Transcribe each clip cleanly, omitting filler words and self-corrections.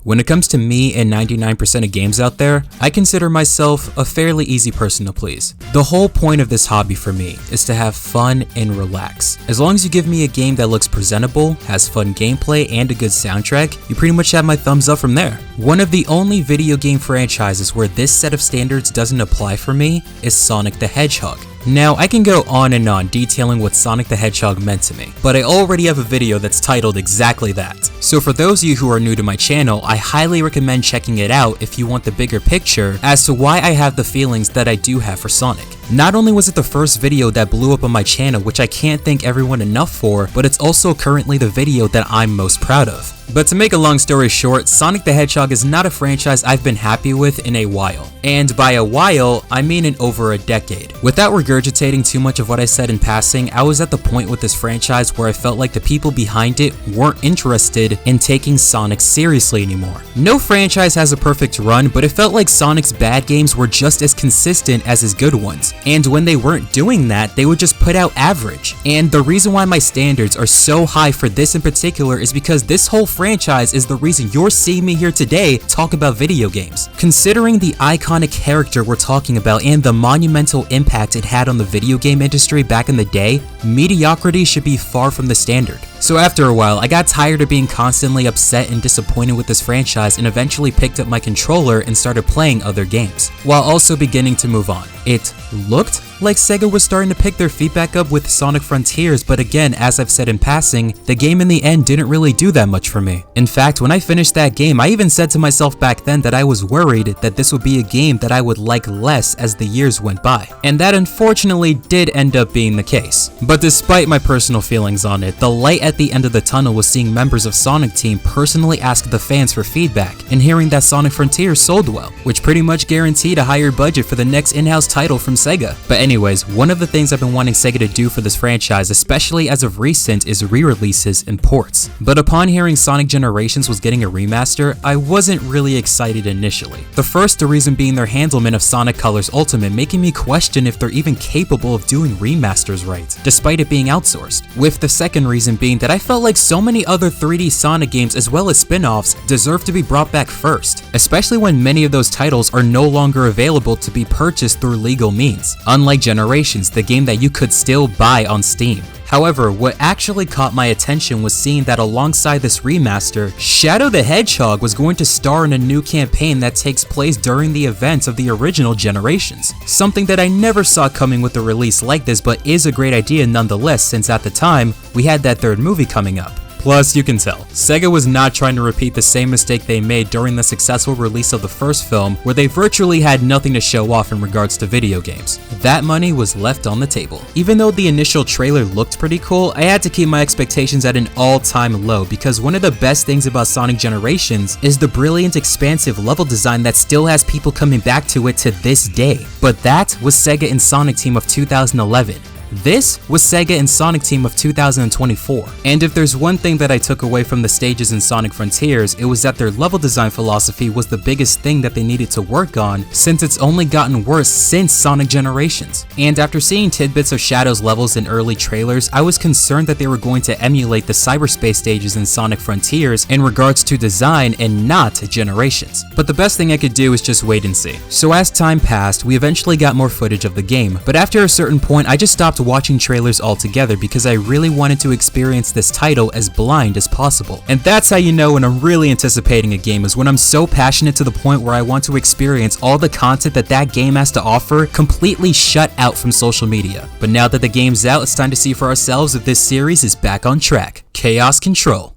When it comes to me and 99% of games out there, I consider myself a fairly easy person to please. The whole point of this hobby for me is to have fun and relax. As long as you give me a game that looks presentable, has fun gameplay, and a good soundtrack, you pretty much have my thumbs up from there. One of the only video game franchises where this set of standards doesn't apply for me is Sonic the Hedgehog. Now, I can go on and on detailing what Sonic the Hedgehog meant to me, but I already have a video that's titled exactly that. So for those of you who are new to my channel, I highly recommend checking it out if you want the bigger picture as to why I have the feelings that I do have for Sonic. Not only was it the first video that blew up on my channel, which I can't thank everyone enough for, but it's also currently the video that I'm most proud of. But to make a long story short, Sonic the Hedgehog is not a franchise I've been happy with in a while. And by a while, I mean in over a decade. Without regurgitating too much of what I said in passing, I was at the point with this franchise where I felt like the people behind it weren't interested in taking Sonic seriously anymore. No franchise has a perfect run, but it felt like Sonic's bad games were just as consistent as his good ones. And when they weren't doing that, they would just put out average. And the reason why my standards are so high for this in particular is because this whole franchise is the reason you're seeing me here today talk about video games. Considering the iconic character we're talking about and the monumental impact it had on the video game industry back in the day, mediocrity should be far from the standard. So after a while, I got tired of being constantly upset and disappointed with this franchise and eventually picked up my controller and started playing other games, while also beginning to move on. It looked like SEGA was starting to pick their feet back up with Sonic Frontiers, but again, as I've said in passing, the game in the end didn't really do that much for me. In fact, when I finished that game, I even said to myself back then that I was worried that this would be a game that I would like less as the years went by. And that unfortunately did end up being the case. But despite my personal feelings on it, the light at the end of the tunnel was seeing members of Sonic Team personally ask the fans for feedback and hearing that Sonic Frontiers sold well, which pretty much guaranteed a higher budget for the next in-house title from SEGA. But anyways, one of the things I've been wanting SEGA to do for this franchise, especially as of recent, is re-releases and ports. But upon hearing Sonic Generations was getting a remaster, I wasn't really excited initially. The reason being their handlement of Sonic Colors Ultimate, making me question if they're even capable of doing remasters right, despite it being outsourced. With the second reason being that I felt like so many other 3D Sonic games as well as spin-offs deserve to be brought back first, especially when many of those titles are no longer available to be purchased through legal means, unlike Generations, the game that you could still buy on Steam. However, what actually caught my attention was seeing that alongside this remaster, Shadow the Hedgehog was going to star in a new campaign that takes place during the events of the original Generations. Something that I never saw coming with a release like this, but is a great idea nonetheless, since at the time, we had that third movie coming up. Plus, you can tell, SEGA was not trying to repeat the same mistake they made during the successful release of the first film, where they virtually had nothing to show off in regards to video games. That money was left on the table. Even though the initial trailer looked pretty cool, I had to keep my expectations at an all-time low because one of the best things about Sonic Generations is the brilliant, expansive level design that still has people coming back to it to this day. But that was SEGA and Sonic Team of 2011. This was SEGA and Sonic Team of 2024. And if there's one thing that I took away from the stages in Sonic Frontiers, it was that their level design philosophy was the biggest thing that they needed to work on, since it's only gotten worse since Sonic Generations. And after seeing tidbits of Shadow's levels in early trailers, I was concerned that they were going to emulate the cyberspace stages in Sonic Frontiers in regards to design and not Generations. But the best thing I could do is just wait and see. So as time passed, we eventually got more footage of the game, but after a certain point, I just stopped watching trailers altogether because I really wanted to experience this title as blind as possible. And that's how you know when I'm really anticipating a game, is when I'm so passionate to the point where I want to experience all the content that that game has to offer completely shut out from social media. But now that the game's out, it's time to see for ourselves if this series is back on track. Chaos Control.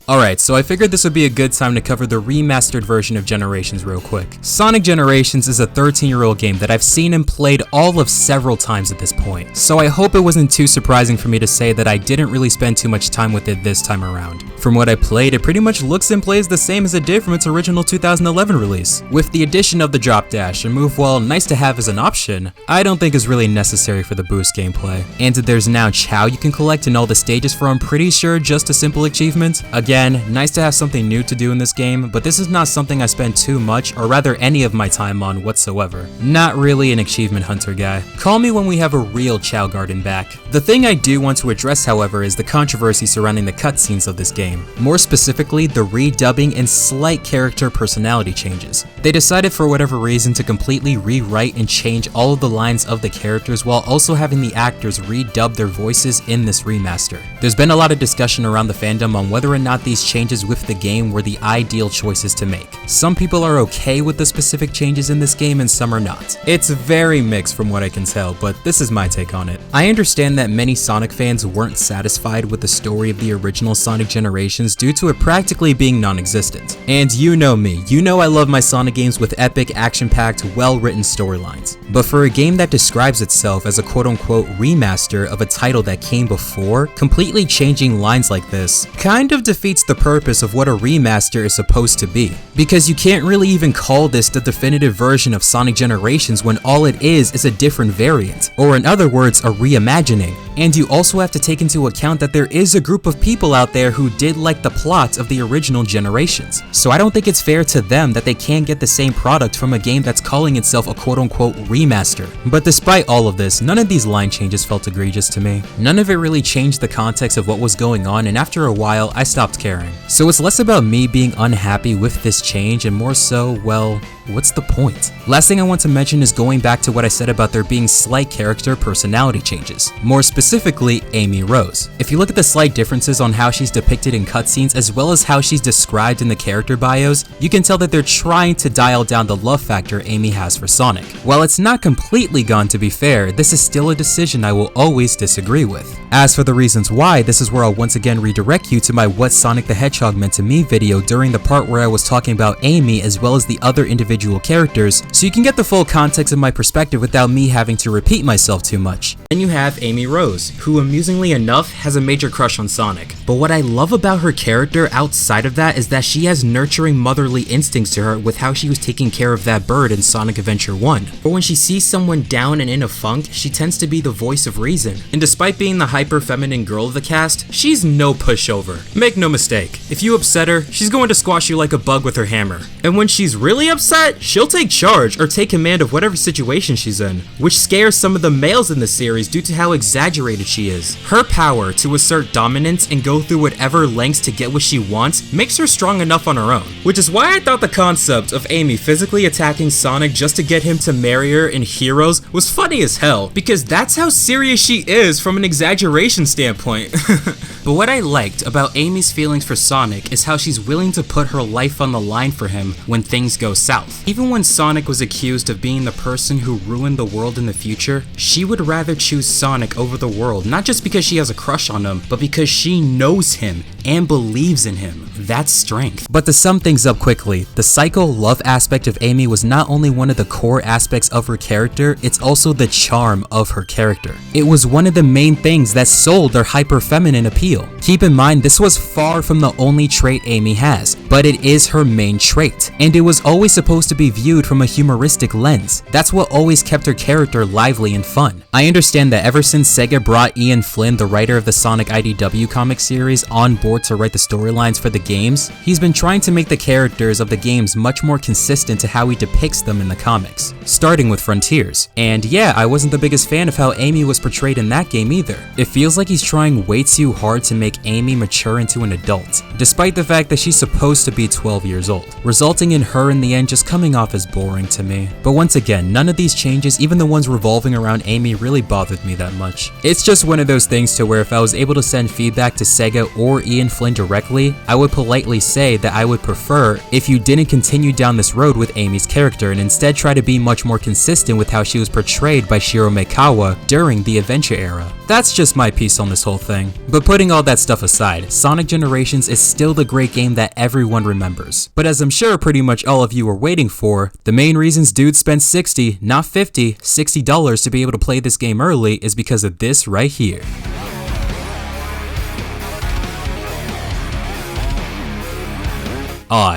Alright, so I figured this would be a good time to cover the remastered version of Generations real quick. Sonic Generations is a 13-year-old game that I've seen and played all of several times at this point, so I hope it wasn't too surprising for me to say that I didn't really spend too much time with it this time around. From what I played, it pretty much looks and plays the same as it did from its original 2011 release. With the addition of the drop dash, a move while nice to have as an option, I don't think is really necessary for the boost gameplay. And there's now Chow you can collect in all the stages for I'm pretty sure just a simple achievement. Again, Again, nice to have something new to do in this game, but this is not something I spend too much, or rather any of my time on whatsoever. Not really an achievement hunter guy. Call me when we have a real Chow Garden back. The thing I do want to address, however, is the controversy surrounding the cutscenes of this game. More specifically, the redubbing and slight character personality changes. They decided for whatever reason to completely rewrite and change all of the lines of the characters while also having the actors redub their voices in this remaster. There's been a lot of discussion around the fandom on whether or not these changes with the game were the ideal choices to make. Some people are okay with the specific changes in this game and some are not. It's very mixed from what I can tell, but this is my take on it. I understand that many Sonic fans weren't satisfied with the story of the original Sonic Generations due to it practically being non-existent. And you know me, you know I love my Sonic games with epic, action-packed, well-written storylines. But for a game that describes itself as a quote-unquote remaster of a title that came before, completely changing lines like this kind of defeats the purpose of what a remaster is supposed to be. Because you can't really even call this the definitive version of Sonic Generations when all it is a different variant, or in other words, a reimagining. And you also have to take into account that there is a group of people out there who did like the plot of the original Generations. So I don't think it's fair to them that they can't get the same product from a game that's calling itself a quote-unquote remaster. But despite all of this, none of these line changes felt egregious to me. None of it really changed the context of what was going on, and after a while, I stopped caring. So it's less about me being unhappy with this change and more so, well, what's the point? Last thing I want to mention is going back to what I said about there being slight character personality changes. More specifically, Amy Rose. If you look at the slight differences on how she's depicted in cutscenes as well as how she's described in the character bios, you can tell that they're trying to dial down the love factor Amy has for Sonic. While it's not completely gone, to be fair, this is still a decision I will always disagree with. As for the reasons why, this is where I'll once again redirect you to my What Sonic the Hedgehog Meant to Me video during the part where I was talking about Amy as well as the other individual characters, so you can get the full context of my perspective without me having to repeat myself too much. Then you have Amy Rose, who amusingly enough has a major crush on Sonic. But what I love about her character outside of that is that she has nurturing motherly instincts to her with how she was taking care of that bird in Sonic Adventure 1. But when she sees someone down and in a funk, she tends to be the voice of reason. And despite being the hyper-feminine girl of the cast, she's no pushover. Make no mistake, if you upset her, she's going to squash you like a bug with her hammer. And when she's really upset, she'll take charge or take command of whatever situation she's in, which scares some of the males in the series due to how exaggerated she is. Her power to assert dominance and go through whatever lengths to get what she wants makes her strong enough on her own. Which is why I thought the concept of Amy physically attacking Sonic just to get him to marry her in Heroes was funny as hell, because that's how serious she is from an exaggeration standpoint. But what I liked about Amy's feelings for Sonic is how she's willing to put her life on the line for him when things go south. Even when Sonic was accused of being the person who ruined the world in the future, she would rather choose Sonic over the world, not just because she has a crush on him, but because she knows him and believes in him. That's strength. But to sum things up quickly, the psycho-love aspect of Amy was not only one of the core aspects of her character, it's also the charm of her character. It was one of the main things that sold her hyper-feminine appeal. Keep in mind, this was far from the only trait Amy has, but it is her main trait, and it was always supposed to be viewed from a humoristic lens. That's what always kept her character lively and fun. I understand that ever since SEGA brought Ian Flynn, the writer of the Sonic IDW comic series, on board to write the storylines for the games, he's been trying to make the characters of the games much more consistent to how he depicts them in the comics, starting with Frontiers. And yeah, I wasn't the biggest fan of how Amy was portrayed in that game either. It feels like he's trying way too hard to make Amy mature into an adult, despite the fact that she's supposed to be 12 years old, resulting in her in the end just coming off as boring to me. But once again, none of these changes, even the ones revolving around Amy, really bothered me that much. It's just one of those things to where if I was able to send feedback to SEGA or Ian Flynn directly, I would politely say that I would prefer if you didn't continue down this road with Amy's character and instead try to be much more consistent with how she was portrayed by Shiro Maekawa during the Adventure era. That's just my piece on this whole thing. But putting all that stuff aside, Sonic Generations is still the great game that everyone remembers. But as I'm sure pretty much all of you are waiting for, the main reasons dudes spent $60, not $50, $60 to be able to play this game early is because of this right here.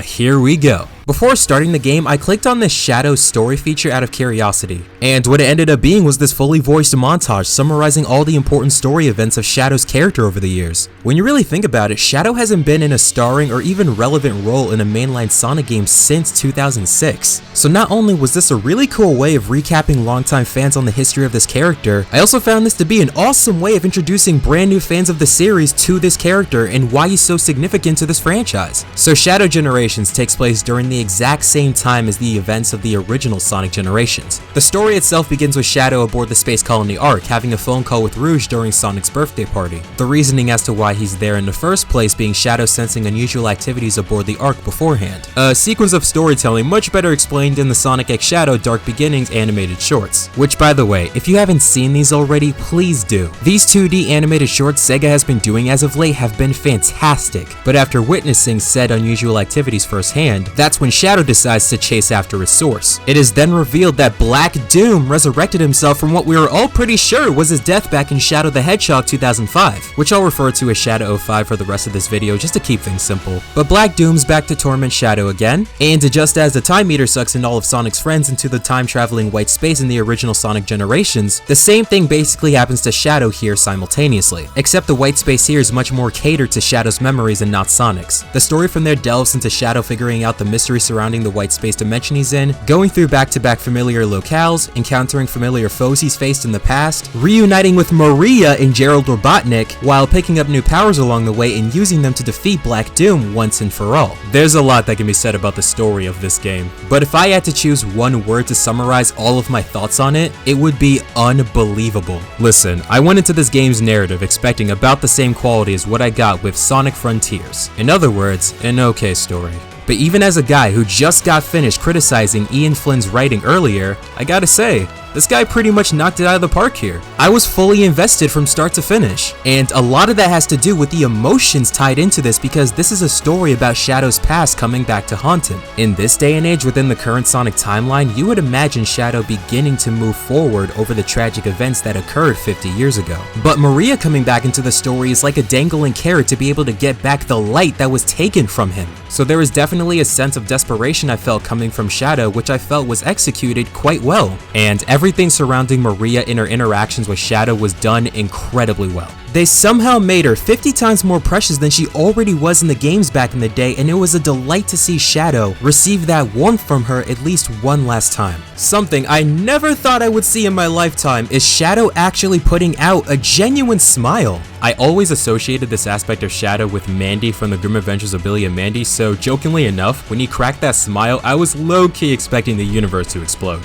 Here we go. Before starting the game, I clicked on this Shadow story feature out of curiosity, and what it ended up being was this fully voiced montage summarizing all the important story events of Shadow's character over the years. When you really think about it, Shadow hasn't been in a starring or even relevant role in a mainline Sonic game since 2006. So not only was this a really cool way of recapping longtime fans on the history of this character, I also found this to be an awesome way of introducing brand new fans of the series to this character and why he's so significant to this franchise. So Shadow Generations takes place during the exact same time as the events of the original Sonic Generations. The story itself begins with Shadow aboard the Space Colony Ark having a phone call with Rouge during Sonic's birthday party. The reasoning as to why he's there in the first place being Shadow sensing unusual activities aboard the Ark beforehand. A sequence of storytelling much better explained in the Sonic X Shadow Dark Beginnings animated shorts. Which, by the way, if you haven't seen these already, please do. These 2D animated shorts SEGA has been doing as of late have been fantastic, but after witnessing said unusual activities firsthand, that's when Shadow decides to chase after his source. It is then revealed that Black Doom resurrected himself from what we were all pretty sure was his death back in Shadow the Hedgehog 2005, which I'll refer to as Shadow 05 for the rest of this video just to keep things simple. But Black Doom's back to torment Shadow again, and just as the Time Meter sucks in all of Sonic's friends into the time-traveling white space in the original Sonic Generations, the same thing basically happens to Shadow here simultaneously, except the white space here is much more catered to Shadow's memories and not Sonic's. The story from there delves into Shadow figuring out the mystery surrounding the white space dimension he's in, going through back-to-back familiar locales, encountering familiar foes he's faced in the past, reuniting with Maria and Gerald Robotnik, while picking up new powers along the way and using them to defeat Black Doom once and for all. There's a lot that can be said about the story of this game, but if I had to choose one word to summarize all of my thoughts on it, it would be unbelievable. Listen, I went into this game's narrative expecting about the same quality as what I got with Sonic Frontiers. In other words, an okay story. But even as a guy who just got finished criticizing Ian Flynn's writing earlier, I gotta say, this guy pretty much knocked it out of the park here. I was fully invested from start to finish, and a lot of that has to do with the emotions tied into this because this is a story about Shadow's past coming back to haunt him. In this day and age within the current Sonic timeline, you would imagine Shadow beginning to move forward over the tragic events that occurred 50 years ago. But Maria coming back into the story is like a dangling carrot to be able to get back the light that was taken from him. So there is definitely a sense of desperation I felt coming from Shadow, which I felt was executed quite well. And everything surrounding Maria in her interactions with Shadow was done incredibly well. They somehow made her 50 times more precious than she already was in the games back in the day, and it was a delight to see Shadow receive that warmth from her at least one last time. Something I never thought I would see in my lifetime is Shadow actually putting out a genuine smile. I always associated this aspect of Shadow with Mandy from the Grim Adventures of Billy and Mandy, so jokingly enough, when he cracked that smile, I was low-key expecting the universe to explode.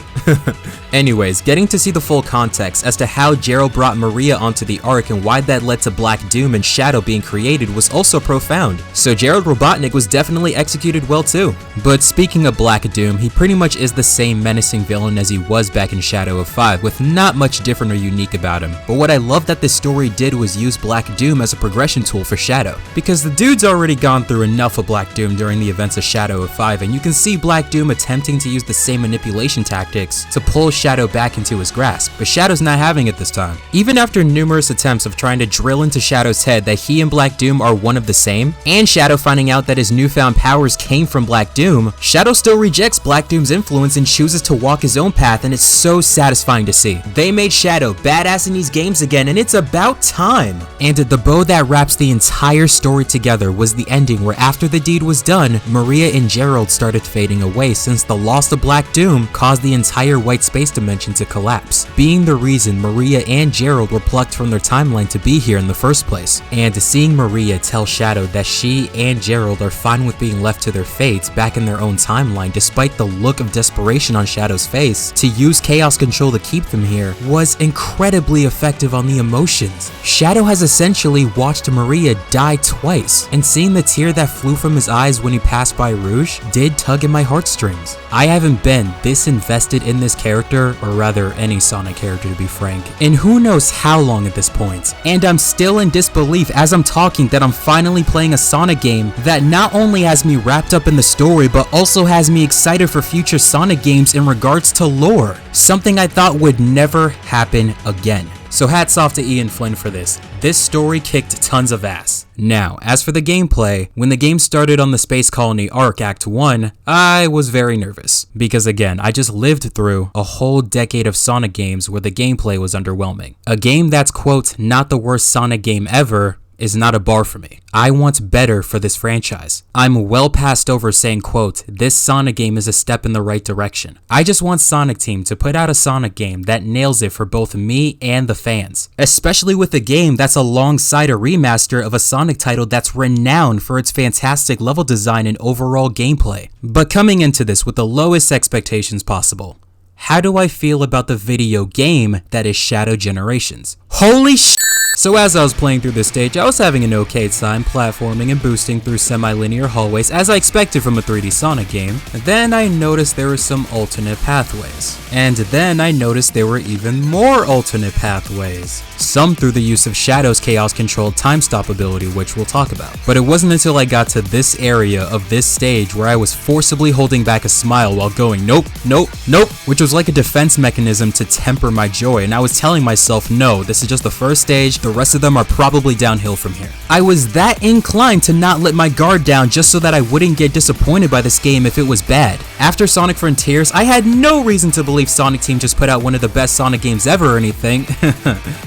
Anyways, getting to see the full context as to how Gerald brought Maria onto the Ark and why that led to Black Doom and Shadow being created was also profound. So Gerald Robotnik was definitely executed well too. But speaking of Black Doom, he pretty much is the same menacing villain as he was back in Shadow of 5, with not much different or unique about him. But what I love that this story did was use Black Doom as a progression tool for Shadow, because the dude's already gone through enough of Black Doom during the events of Shadow of 5, and you can see Black Doom attempting to use the same manipulation tactics to pull Shadow back into his grasp, but Shadow's not having it this time. Even after numerous attempts of trying to drill into Shadow's head that he and Black Doom are one of the same, and Shadow finding out that his newfound powers came from Black Doom, Shadow still rejects Black Doom's influence and chooses to walk his own path, and it's so satisfying to see. They made Shadow badass in these games again, and it's about time. And the bow that wraps the entire story together was the ending where after the deed was done, Maria and Gerald started fading away since the loss of Black Doom caused the entire white space dimension to collapse, being the reason Maria and Gerald were plucked from their timeline to be here in the first place. And seeing Maria tell Shadow that she and Gerald are fine with being left to their fates back in their own timeline despite the look of desperation on Shadow's face to use chaos control to keep them here was incredibly effective on the emotions. Shadow has essentially watched Maria die twice, and seeing the tear that flew from his eyes when he passed by Rouge did tug at my heartstrings. I haven't been this invested in this character, or rather any Sonic character to be frank, in who knows how long at this point. And I'm still in disbelief as I'm talking that I'm finally playing a Sonic game that not only has me wrapped up in the story but also has me excited for future Sonic games in regards to lore, something I thought would never happen again. So hats off to Ian Flynn for this. This story kicked tons of ass. Now, as for the gameplay, when the game started on the Space Colony Arc Act 1, I was very nervous. Because again, I just lived through a whole decade of Sonic games where the gameplay was underwhelming. A game that's, quote, not the worst Sonic game ever is not a bar for me. I want better for this franchise. I'm well past over saying, quote, this Sonic game is a step in the right direction. I just want Sonic Team to put out a Sonic game that nails it for both me and the fans. Especially with a game that's alongside a remaster of a Sonic title that's renowned for its fantastic level design and overall gameplay. But coming into this with the lowest expectations possible, how do I feel about the video game that is Shadow Generations? Holy sh**! So as I was playing through this stage, I was having an okay time platforming and boosting through semi-linear hallways as I expected from a 3D Sonic game. Then I noticed there were some alternate pathways. And then I noticed there were even more alternate pathways. Some through the use of Shadow's chaos-controlled time stop ability, which we'll talk about. But it wasn't until I got to this area of this stage where I was forcibly holding back a smile while going nope, nope, nope, which was like a defense mechanism to temper my joy, and I was telling myself, no, this is just the first stage, the rest of them are probably downhill from here. I was that inclined to not let my guard down just so that I wouldn't get disappointed by this game if it was bad. After Sonic Frontiers, I had no reason to believe Sonic Team just put out one of the best Sonic games ever or anything,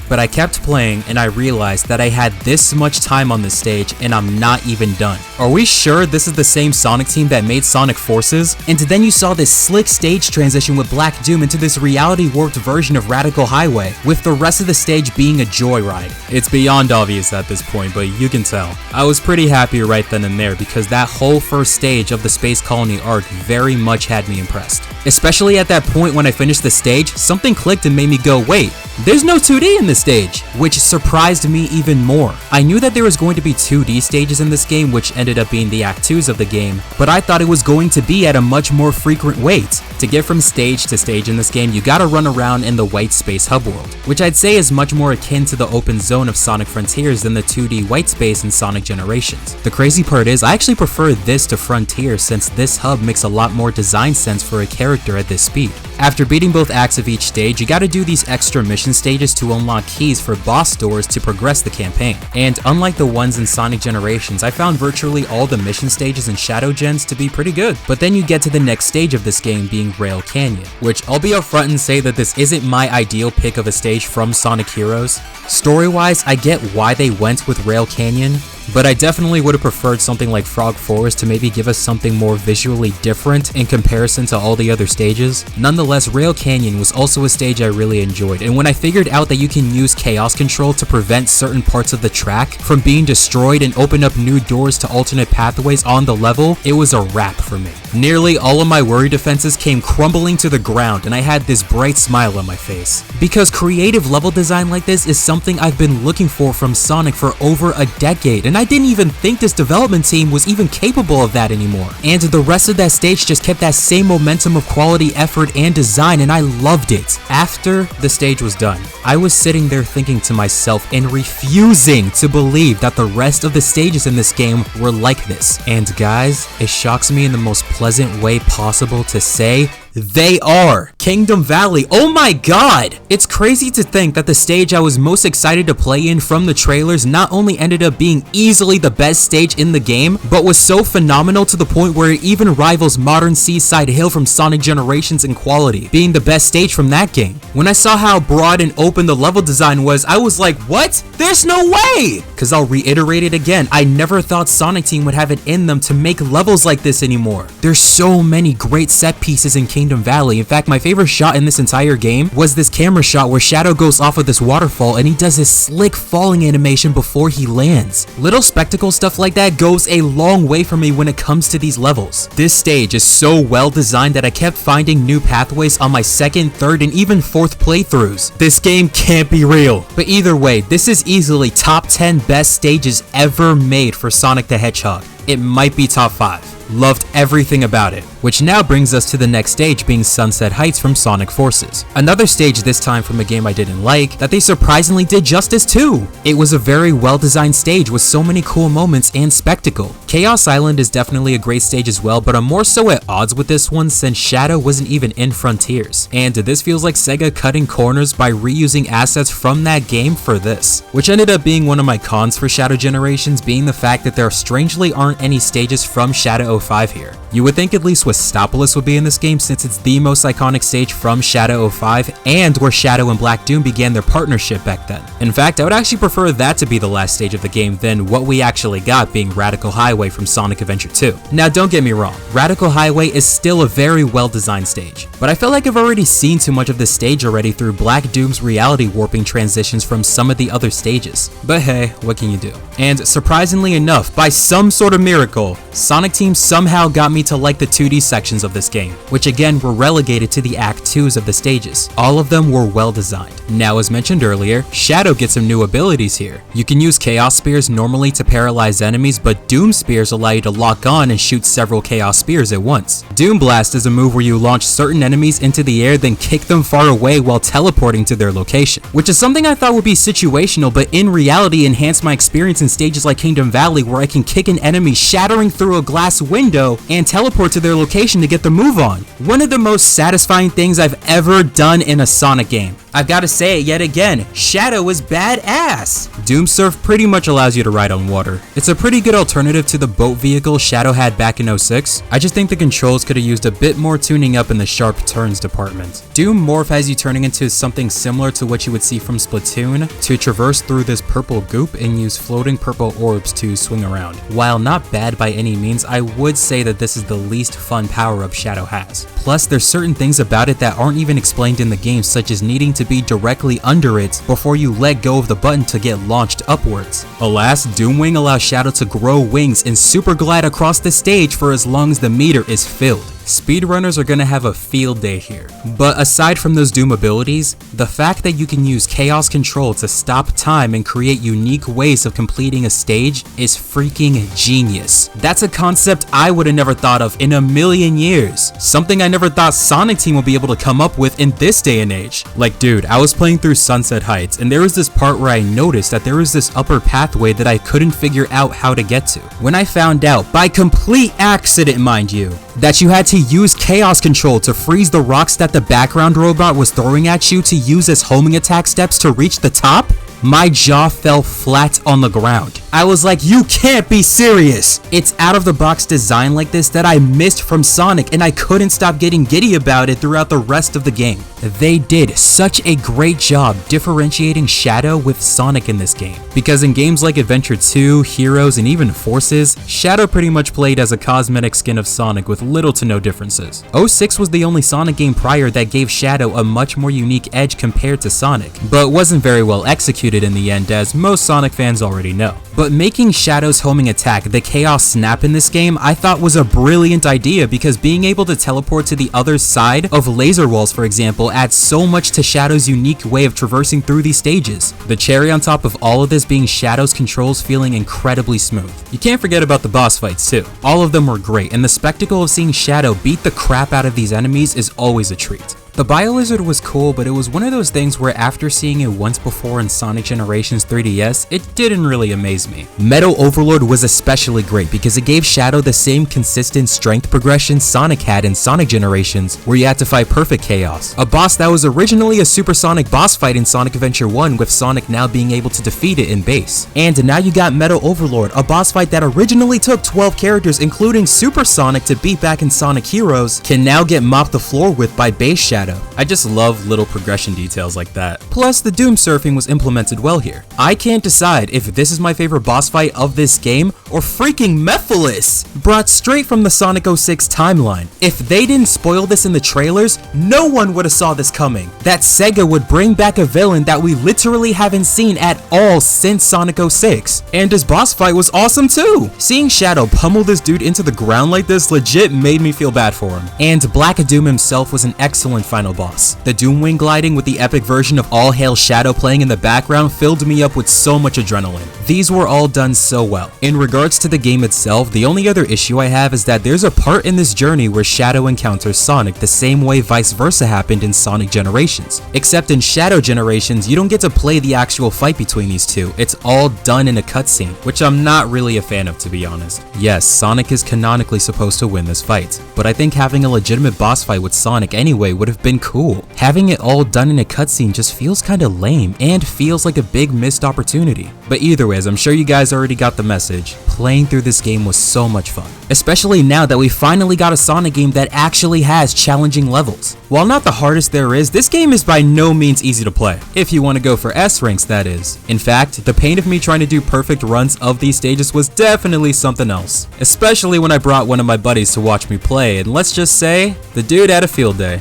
but I kept playing and I realized that I had this much time on this stage and I'm not even done. Are we sure this is the same Sonic Team that made Sonic Forces? And then you saw this slick stage transition with Black Doom into this reality warped version of Radical Highway, with the rest of the stage being a joyride. It's beyond obvious at this point, but you can tell. I was pretty happy right then and there because that whole first stage of the Space Colony arc very much had me impressed. Especially at that point when I finished the stage, something clicked and made me go, wait, there's no 2D in this stage, which surprised me even more. I knew that there was going to be 2D stages in this game, which ended up being the Act 2s of the game, but I thought it was going to be at a much more frequent wait. To get from stage to stage in this game, you gotta run around in the white space hub world, which I'd say is much more akin to the open zone of Sonic Frontiers than the 2D white space in Sonic Generations. The crazy part is, I actually prefer this to Frontier since this hub makes a lot more design sense for a character at this speed. After beating both acts of each stage, you gotta do these extra mission stages to unlock keys for boss doors to progress the campaign. And unlike the ones in Sonic Generations, I found virtually all the mission stages in Shadow Gens to be pretty good. But then you get to the next stage of this game being Rail Canyon, which I'll be upfront and say that this isn't my ideal pick of a stage from Sonic Heroes. Story-wise, I get why they went with Rail Canyon, but I definitely would have preferred something like Frog Forest to maybe give us something more visually different in comparison to all the other stages. Nonetheless, Rail Canyon was also a stage I really enjoyed, and when I figured out that you can use chaos control to prevent certain parts of the track from being destroyed and open up new doors to alternate pathways on the level, it was a wrap for me. Nearly all of my worry defenses came crumbling to the ground and I had this bright smile on my face. Because creative level design like this is something I've been looking for from Sonic for over a decade, and I didn't even think this development team was even capable of that anymore. And the rest of that stage just kept that same momentum of quality, effort, and design, and I loved it. After the stage was done, I was sitting there thinking to myself and refusing to believe that the rest of the stages in this game were like this. And guys, it shocks me in the most pleasant way possible to say, they are! Kingdom Valley, oh my god! It's crazy to think that the stage I was most excited to play in from the trailers not only ended up being easily the best stage in the game, but was so phenomenal to the point where it even rivals modern Seaside Hill from Sonic Generations in quality, being the best stage from that game. When I saw how broad and open the level design was, I was like, what? There's no way! Cause I'll reiterate it again, I never thought Sonic Team would have it in them to make levels like this anymore. There's so many great set pieces in Kingdom Valley. In fact, my favorite shot in this entire game was this camera shot where Shadow goes off of this waterfall and he does his slick falling animation before he lands. Little spectacle stuff like that goes a long way for me when it comes to these levels. This stage is so well designed that I kept finding new pathways on my second, third, and even fourth playthroughs. This game can't be real. But either way, this is easily top 10 best stages ever made for Sonic the Hedgehog. It might be top 5. Loved everything about it. Which now brings us to the next stage, being Sunset Heights from Sonic Forces. Another stage, this time from a game I didn't like, that they surprisingly did justice to. It was a very well-designed stage with so many cool moments and spectacle. Chaos Island is definitely a great stage as well, but I'm more so at odds with this one since Shadow wasn't even in Frontiers. And this feels like SEGA cutting corners by reusing assets from that game for this, which ended up being one of my cons for Shadow Generations, being the fact that there strangely aren't any stages from Shadow 05 here. You would think at least Westopolis would be in this game since it's the most iconic stage from Shadow 05 and where Shadow and Black Doom began their partnership back then. In fact, I would actually prefer that to be the last stage of the game than what we actually got, being Radical Highway from Sonic Adventure 2. Now don't get me wrong, Radical Highway is still a very well designed stage, but I feel like I've already seen too much of this stage already through Black Doom's reality warping transitions from some of the other stages. But hey, what can you do? And surprisingly enough, by some sort of miracle, Sonic Team somehow got me to like the 2D sections of this game, which again were relegated to the Act 2s of the stages. All of them were well designed. Now, as mentioned earlier, Shadow gets some new abilities here. You can use Chaos Spears normally to paralyze enemies, but Doom Spears allow you to lock on and shoot several Chaos Spears at once. Doom Blast is a move where you launch certain enemies into the air, then kick them far away while teleporting to their location, which is something I thought would be situational, but in reality enhanced my experience in stages like Kingdom Valley, where I can kick an enemy shattering through a glass window and teleport to their location to get the move on. One of the most satisfying things I've ever done in a Sonic game. I've got to say it yet again, Shadow is badass! Doom Surf pretty much allows you to ride on water. It's a pretty good alternative to the boat vehicle Shadow had back in 06. I just think the controls could have used a bit more tuning up in the sharp turns department. Doom Morph has you turning into something similar to what you would see from Splatoon to traverse through this purple goop and use floating purple orbs to swing around. While not bad by any means, I would say that this is the least fun power-up Shadow has. Plus, there's certain things about it that aren't even explained in the game, such as needing to be directly under it before you let go of the button to get launched upwards. Alas, Doomwing allows Shadow to grow wings and super glide across the stage for as long as the meter is filled. Speedrunners are gonna have a field day here. But aside from those Doom abilities, the fact that you can use Chaos Control to stop time and create unique ways of completing a stage is freaking genius. That's a concept I would have never thought of in a million years. Something I never thought Sonic Team would be able to come up with in this day and age. Like dude, I was playing through Sunset Heights and there was this part where I noticed that there was this upper pathway that I couldn't figure out how to get to. When I found out, by complete accident mind you, that you had to use Chaos Control to freeze the rocks that the background robot was throwing at you to use as homing attack steps to reach the top, my jaw fell flat on the ground. I was like, you can't be serious! It's out of the box design like this that I missed from Sonic, and I couldn't stop getting giddy about it throughout the rest of the game. They did such a great job differentiating Shadow with Sonic in this game, because in games like Adventure 2, Heroes, and even Forces, Shadow pretty much played as a cosmetic skin of Sonic with little to no differences. 06 was the only Sonic game prior that gave Shadow a much more unique edge compared to Sonic, but wasn't very well executed in the end, as most Sonic fans already know. But making Shadow's homing attack the Chaos Snap in this game I thought was a brilliant idea, because being able to teleport to the other side of laser walls, for example, adds so much to Shadow's unique way of traversing through these stages. The cherry on top of all of this being Shadow's controls feeling incredibly smooth. You can't forget about the boss fights too. All of them were great, and the spectacle of seeing Shadow beat the crap out of these enemies is always a treat. The Biolizard was cool, but it was one of those things where after seeing it once before in Sonic Generations 3DS, it didn't really amaze me. Metal Overlord was especially great because it gave Shadow the same consistent strength progression Sonic had in Sonic Generations, where you had to fight Perfect Chaos, a boss that was originally a supersonic boss fight in Sonic Adventure 1, with Sonic now being able to defeat it in base. And now you got Metal Overlord, a boss fight that originally took 12 characters including Super Sonic to beat back in Sonic Heroes, can now get mopped the floor with by base Shadow. I just love little progression details like that. Plus, the Doom Surfing was implemented well here. I can't decide if this is my favorite boss fight of this game or freaking Mephiles, brought straight from the Sonic 06 timeline. If they didn't spoil this in the trailers, no one would have saw this coming. That SEGA would bring back a villain that we literally haven't seen at all since Sonic 06. And his boss fight was awesome too. Seeing Shadow pummel this dude into the ground like this legit made me feel bad for him. And Black Doom himself was an excellent final boss. The Doomwing gliding with the epic version of All Hail Shadow playing in the background filled me up with so much adrenaline. These were all done so well. In regards regards to the game itself, the only other issue I have is that there's a part in this journey where Shadow encounters Sonic the same way vice versa happened in Sonic Generations. Except in Shadow Generations, you don't get to play the actual fight between these two. It's all done in a cutscene, which I'm not really a fan of, to be honest. Yes, Sonic is canonically supposed to win this fight, but I think having a legitimate boss fight with Sonic anyway would have been cool. Having it all done in a cutscene just feels kinda lame and feels like a big missed opportunity. But either way, as I'm sure you guys already got the message, playing through this game was so much fun. Especially now that we finally got a Sonic game that actually has challenging levels. While not the hardest there is, this game is by no means easy to play. If you want to go for S ranks, that is. In fact, the pain of me trying to do perfect runs of these stages was definitely something else. Especially when I brought one of my buddies to watch me play, and let's just say, the dude had a field day.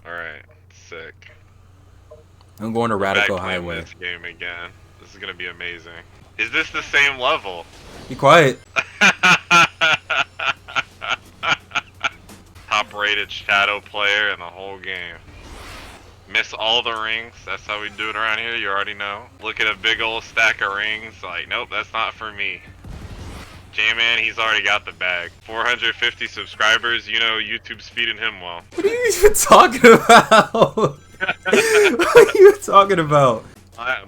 Alright, sick. I'm going to Radical Back playing Highway. this game again. This is gonna be amazing. Is this the same level? Be quiet. Top rated Shadow player in the whole game. Miss all the rings. That's how we do it around here. You already know. Look at a big old stack of rings. Like, nope, that's not for me. J-Man, he's already got the bag. 450 subscribers. You know, YouTube's feeding him well. What are you even talking about? What are you talking about?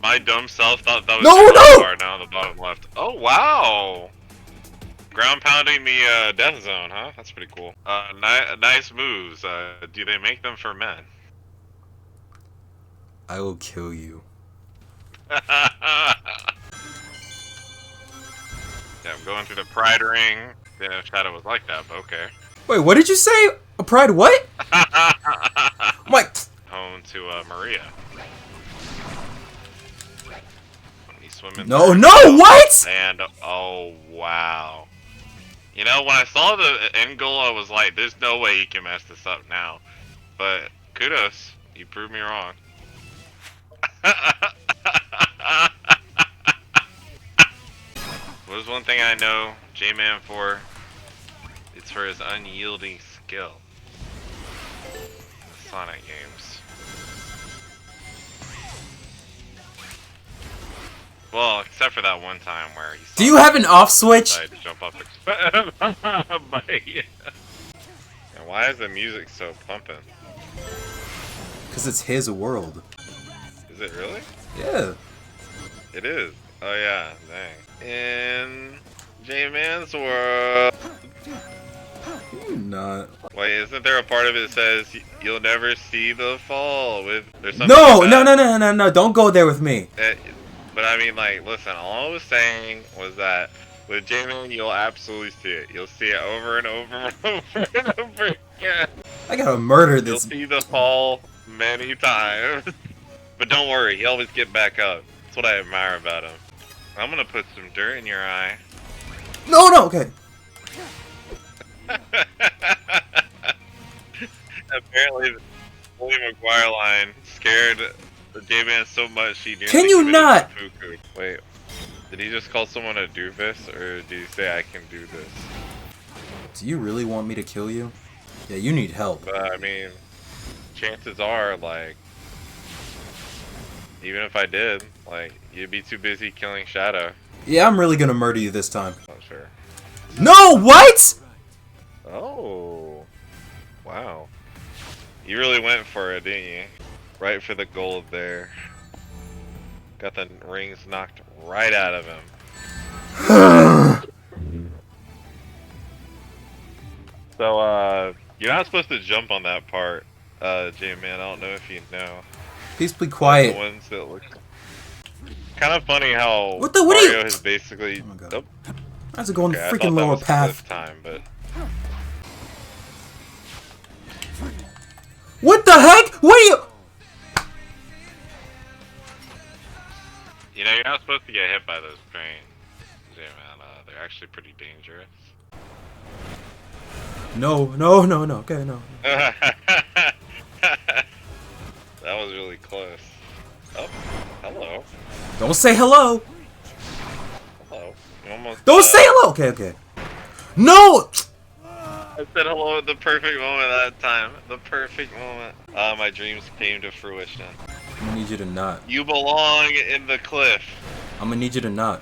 My dumb self thought that was No! far down the bottom left. Oh, wow. Ground pounding the death zone, huh? That's pretty cool. Nice moves. Do they make them for men? I will kill you. Yeah, I'm going through the Pride Ring. Yeah, Shadow was like that, but okay. Wait, what did you say? A pride what? Mike. Home to Maria. He's swimming. No, there. no, what? And oh wow. You know, when I saw the end goal, I was like, "There's no way he can mess this up now." But kudos, you proved me wrong. What is one thing I know J-Man for? It's for his unyielding skill. The Sonic games. Well, except for that one time where he. Do you have an off switch? To jump up. And why is the music so pumping? Because it's his world. Is it really? Yeah. It is. Oh yeah, dang. In J-Man's world. Not. Wait, isn't there a part of it that says you'll never see the fall with? There's something No, like no, that. no, no, no, no! Don't go there with me. But I mean, like, listen. All I was saying was that with J-Man, you'll absolutely see it. You'll see it over and over and over and over again. I gotta murder You'll this. see the fall many times. But don't worry, he always get back up. That's what I admire about him. I'm gonna put some dirt in your eye. No, no, okay. Apparently, the William McGuire line scared the J-Man so much he nearly Can you committed not? seppuku. Wait, did he just call someone a doofus, or did he say I can do this? Do you really want me to kill you? Yeah, you need help. But I mean, chances are, like, even if I did, like, you'd be too busy killing Shadow. Yeah, I'm really gonna murder you this time. Not sure. No, what? Oh, wow. You really went for it, didn't you? Right for the gold there. Got the rings knocked right out of him. So, you're not supposed to jump on that part, J-Man. I don't know if you know. Please be quiet. The ones that look kind of funny how What are Mario you? has basically. Oh my God. Oh, I have to go on the okay, I thought freaking that lower was path. this time, but What the heck? What are you? you know you're not supposed to get hit by those trains, J-Man. They're actually pretty dangerous. No, no, no, no. Okay, no. That was really close. Oh, hello. Don't say hello. Hello. You almost. Don't say hello. Okay, okay. No. I said hello at the perfect moment that time. The perfect moment. My dreams came to fruition. I'm gonna need you to not. You belong in the cliff. I'm gonna need you to not.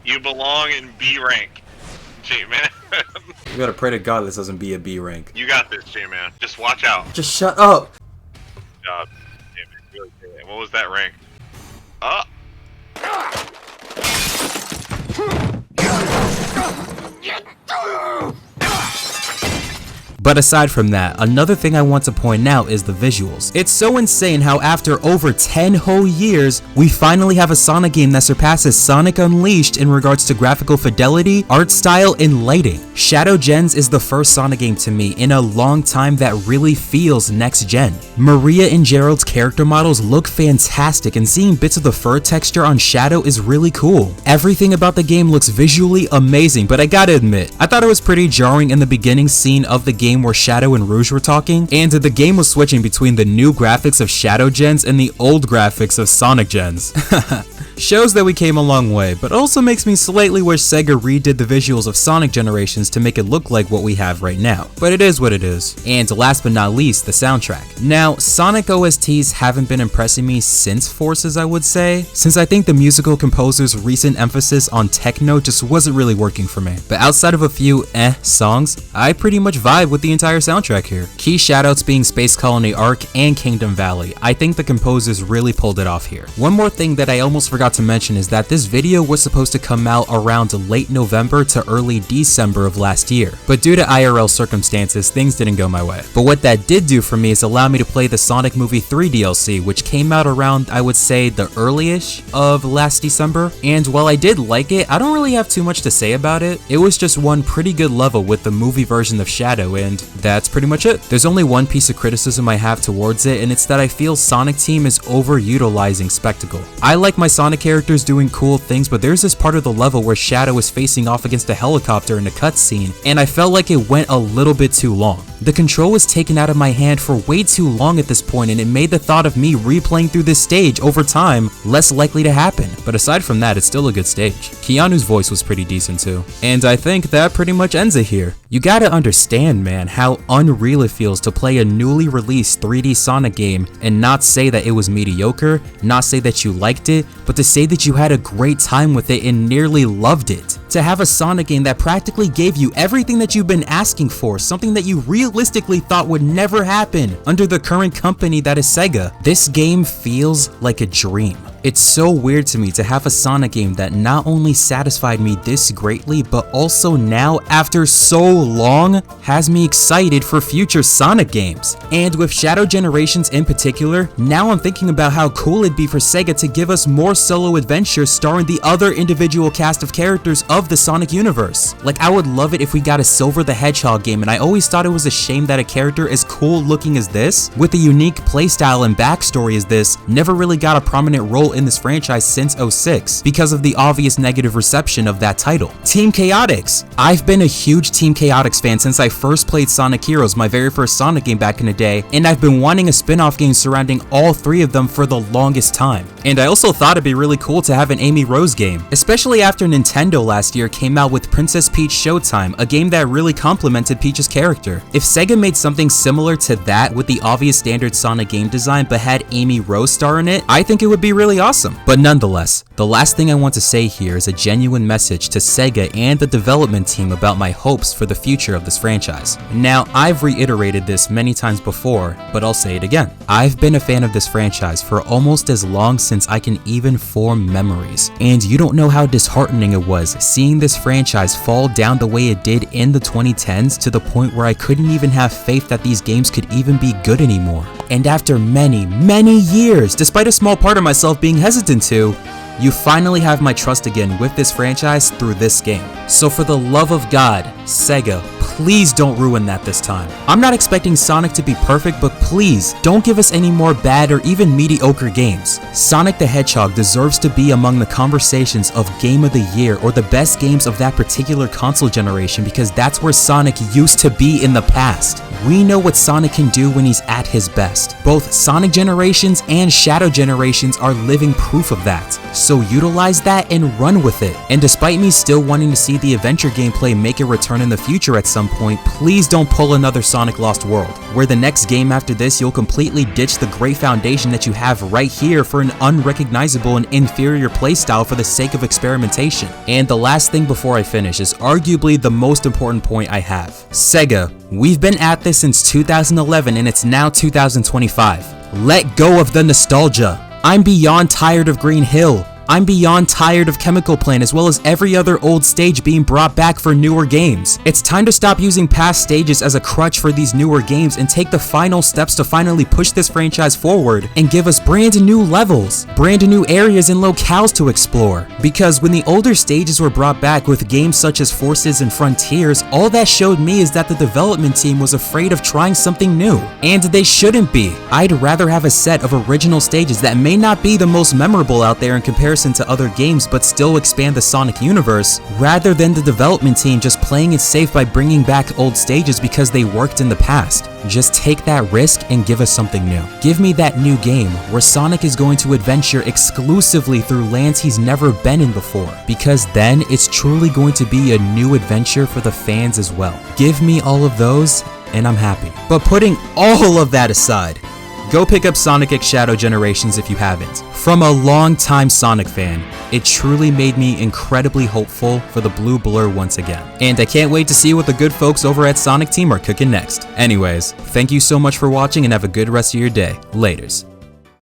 You belong in B rank, J-Man. You gotta pray to God this doesn't be a B rank. You got this, J-Man. Just watch out. Just shut up! Good job, J-Man. Really good. What was that rank? Oh! But aside from that, another thing I want to point out is the visuals. It's so insane how after over 10 whole years, we finally have a Sonic game that surpasses Sonic Unleashed in regards to graphical fidelity, art style, and lighting. Shadow Gens is the first Sonic game to me in a long time that really feels next gen. Maria and Gerald's character models look fantastic, and seeing bits of the fur texture on Shadow is really cool. Everything about the game looks visually amazing, but I gotta admit, I thought it was pretty jarring in the beginning scene of the game where Shadow and Rouge were talking, and the game was switching between the new graphics of Shadow Gens and the old graphics of Sonic Gens. Shows that we came a long way, but also makes me slightly wish SEGA redid the visuals of Sonic Generations to make it look like what we have right now. But it is what it is. And last but not least, the soundtrack. Now, Sonic OSTs haven't been impressing me since Forces, I would say, since I think the musical composer's recent emphasis on techno just wasn't really working for me. But outside of a few songs, I pretty much vibe with the entire soundtrack here. Key shoutouts being Space Colony Arc and Kingdom Valley. I think the composers really pulled it off here. One more thing that I almost forgot to mention is that this video was supposed to come out around late November to early December of last year, but due to IRL circumstances, things didn't go my way. But what that did do for me is allow me to play the Sonic Movie 3 DLC, which came out around, I would say, the early-ish of last December, and while I did like it, I don't really have too much to say about it. It was just one pretty good level with the movie version of Shadow, and that's pretty much it. There's only one piece of criticism I have towards it, and it's that I feel Sonic Team is overutilizing spectacle. I like my Sonic characters doing cool things, but there's this part of the level where Shadow is facing off against a helicopter in a cutscene, and I felt like it went a little bit too long. The control was taken out of my hand for way too long at this point, and it made the thought of me replaying through this stage over time less likely to happen. But aside from that, it's still a good stage. Keanu's voice was pretty decent too. And I think that pretty much ends it here. You gotta understand, man, how unreal it feels to play a newly released 3D Sonic game and not say that it was mediocre, not say that you liked it, but to say that you had a great time with it and nearly loved it. To have a Sonic game that practically gave you everything that you've been asking for, something that you realistically thought would never happen under the current company that is SEGA. This game feels like a dream. It's so weird to me to have a Sonic game that not only satisfied me this greatly, but also now, after so long, has me excited for future Sonic games. And with Shadow Generations in particular, now I'm thinking about how cool it'd be for SEGA to give us more solo adventures starring the other individual cast of characters of the Sonic universe. Like, I would love it if we got a Silver the Hedgehog game, and I always thought it was a shame that a character as cool looking as this, with a unique playstyle and backstory as this, never really got a prominent role in this franchise since 06 because of the obvious negative reception of that title. Team Chaotix. I've been a huge Team Chaotix fan since I first played Sonic Heroes, my very first Sonic game back in the day, and I've been wanting a spin-off game surrounding all three of them for the longest time. And I also thought it'd be really cool to have an Amy Rose game, especially after Nintendo last year came out with Princess Peach Showtime, a game that really complemented Peach's character. If SEGA made something similar to that with the obvious standard Sonic game design but had Amy Rose star in it, I think it would be really awesome. But nonetheless, the last thing I want to say here is a genuine message to SEGA and the development team about my hopes for the future of this franchise. Now, I've reiterated this many times before, but I'll say it again. I've been a fan of this franchise for almost as long since I can even form memories, and you don't know how disheartening it was seeing this franchise fall down the way it did in the 2010s to the point where I couldn't even have faith that these games could even be good anymore. And after many, many years, despite a small part of myself being hesitant to, you finally have my trust again with this franchise through this game. So for the love of God, SEGA, please don't ruin that this time. I'm not expecting Sonic to be perfect, but please don't give us any more bad or even mediocre games. Sonic the Hedgehog deserves to be among the conversations of Game of the Year or the best games of that particular console generation, because that's where Sonic used to be in the past. We know what Sonic can do when he's at his best. Both Sonic Generations and Shadow Generations are living proof of that. So utilize that and run with it. And despite me still wanting to see the adventure gameplay make a return in the future at some some point, please don't pull another Sonic Lost World, where the next game after this you'll completely ditch the great foundation that you have right here for an unrecognizable and inferior playstyle for the sake of experimentation. And the last thing before I finish is arguably the most important point I have. SEGA, we've been at this since 2011 and it's now 2025. Let go of the nostalgia. I'm beyond tired of Green Hill. I'm beyond tired of Chemical Plant as well as every other old stage being brought back for newer games. It's time to stop using past stages as a crutch for these newer games and take the final steps to finally push this franchise forward and give us brand new levels, brand new areas and locales to explore. Because when the older stages were brought back with games such as Forces and Frontiers, all that showed me is that the development team was afraid of trying something new. And they shouldn't be. I'd rather have a set of original stages that may not be the most memorable out there in comparison to other games but still expand the Sonic universe, rather than the development team just playing it safe by bringing back old stages because they worked in the past. Just take that risk and give us something new. Give me that new game where Sonic is going to adventure exclusively through lands he's never been in before, because then it's truly going to be a new adventure for the fans as well. Give me all of those and I'm happy. But putting all of that aside, go pick up Sonic X Shadow Generations if you haven't. From a long-time Sonic fan, it truly made me incredibly hopeful for the blue blur once again. And I can't wait to see what the good folks over at Sonic Team are cooking next. Anyways, thank you so much for watching and have a good rest of your day. Laters.